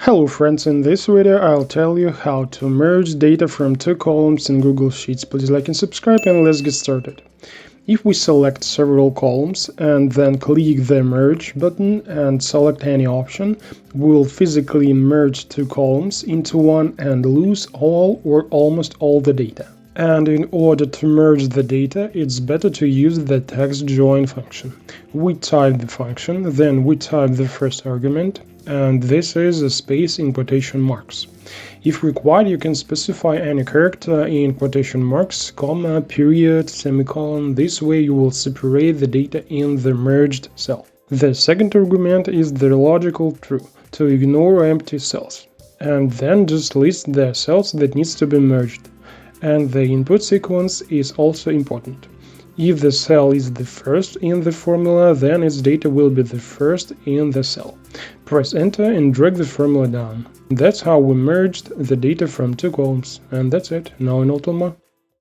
Hello friends, in this video I'll tell you how to merge data from two columns in Google Sheets. Please like and subscribe and let's get started. If we select several columns and then click the merge button and select any option, we'll physically merge two columns into one and lose all or almost all the data. And in order to merge the data, it's better to use the text join function. We type the function, then we type the first argument, and this is a space in quotation marks. If required, you can specify any character in quotation marks, comma, period, semicolon. This way you will separate the data in the merged cell. The second argument is the logical true, to ignore empty cells. And then just list the cells that needs to be merged. And the input sequence is also important. If the cell is the first in the formula, then its data will be the first in the cell. Press enter and drag the formula down. That's how we merged the data from two columns. And that's it. Now in Automa.